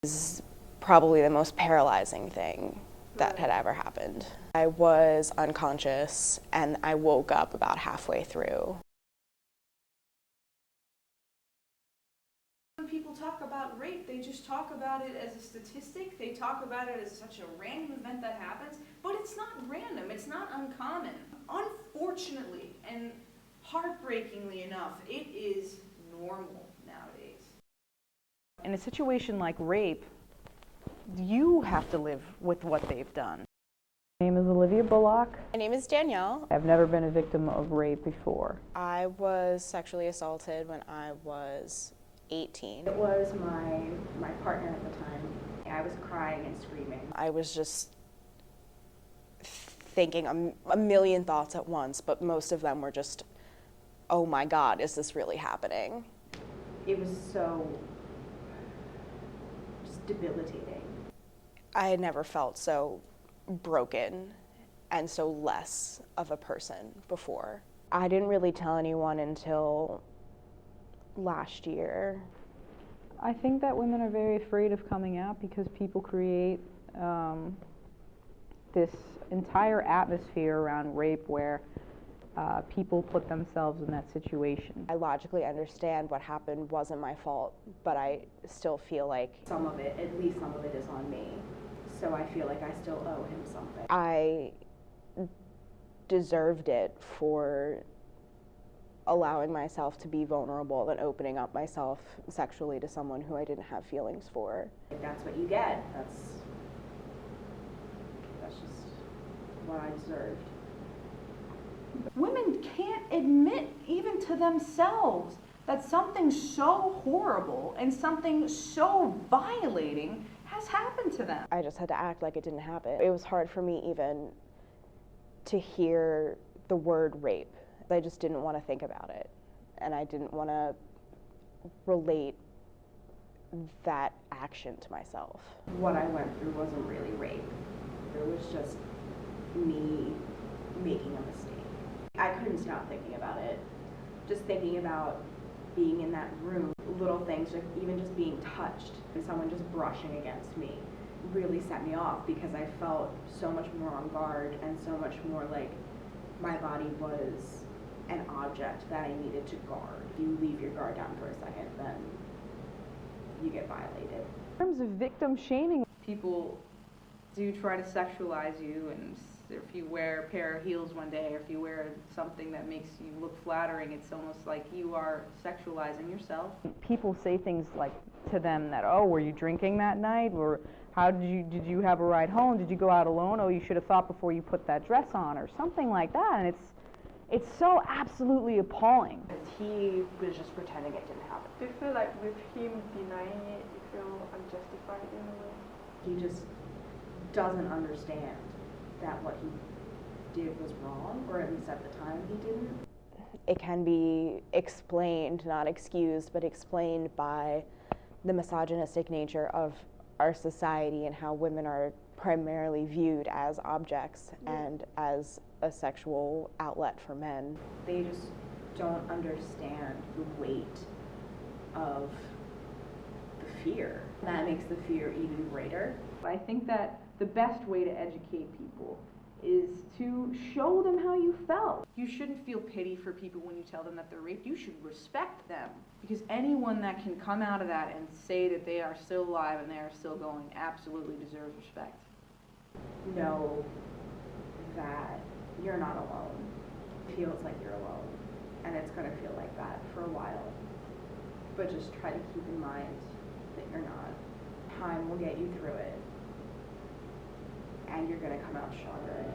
Is probably the most paralyzing thing that had ever happened. I was unconscious and I woke up about halfway through. When people talk about rape, they just talk about it as a statistic. They talk about it as such a random event that happens, but it's not random, it's not uncommon. Unfortunately, and heartbreakingly enough, it is normal nowadays. In a situation like rape, you have to live with what they've done. My name is Olivia Bullock. My name is Danielle. I've never been a victim of rape before. I was sexually assaulted when I was 18. It was my partner at the time. I was crying and screaming. I was just thinking a million thoughts at once, but most of them were just, oh my God, is this really happening? It was so just debilitating. I had never felt so broken and so less of a person before. I didn't really tell anyone until last year. I think that women are very afraid of coming out because people create this entire atmosphere around rape where people put themselves in that situation. I logically understand what happened wasn't my fault, but I still feel like Some of it, at least some of it, is on me. So I feel like I still owe him something. I deserved it for allowing myself to be vulnerable and opening up myself sexually to someone who I didn't have feelings for. If that's what you get, that's just what I deserved. Women can't admit, even to themselves, that something so horrible and something so violating has happened to them. I just had to act like it didn't happen. It was hard for me even to hear the word rape. I just didn't want to think about it, and I didn't want to relate that action to myself. What I went through wasn't really rape. It was just me making a mistake. I couldn't stop thinking about it. Just thinking about being in that room, little things, like even just being touched and someone just brushing against me really set me off because I felt so much more on guard and so much more like my body was an object that I needed to guard. If you leave your guard down for a second, then you get violated. In terms of victim shaming, People do try to sexualize you, and if you wear a pair of heels one day, or if you wear something that makes you look flattering, it's almost like you are sexualizing yourself. people say things like to them that, oh, were you drinking that night? Or how did you have a ride home? Did you go out alone? Oh, you should have thought before you put that dress on, or something like that. And it's so absolutely appalling. He was just pretending it didn't happen. Do you feel like with him denying it, you feel unjustified in a way? He just doesn't understand that what he did was wrong, or at least at the time he didn't. It can be explained, not excused, but explained by the misogynistic nature of our society and how women are primarily viewed as objects and as a sexual outlet for men. They just don't understand the weight of the fear. That makes the fear even greater. I think that the best way to educate people is to show them how you felt. You shouldn't feel pity for people when you tell them that they're raped. You should respect them, because anyone that can come out of that and say that they are still alive and they are still going absolutely deserves respect. Know that you're not alone. It feels like you're alone, and it's going to feel like that for a while. But just try to keep in mind that you're not. Time will get you through it, and you're going to come out stronger.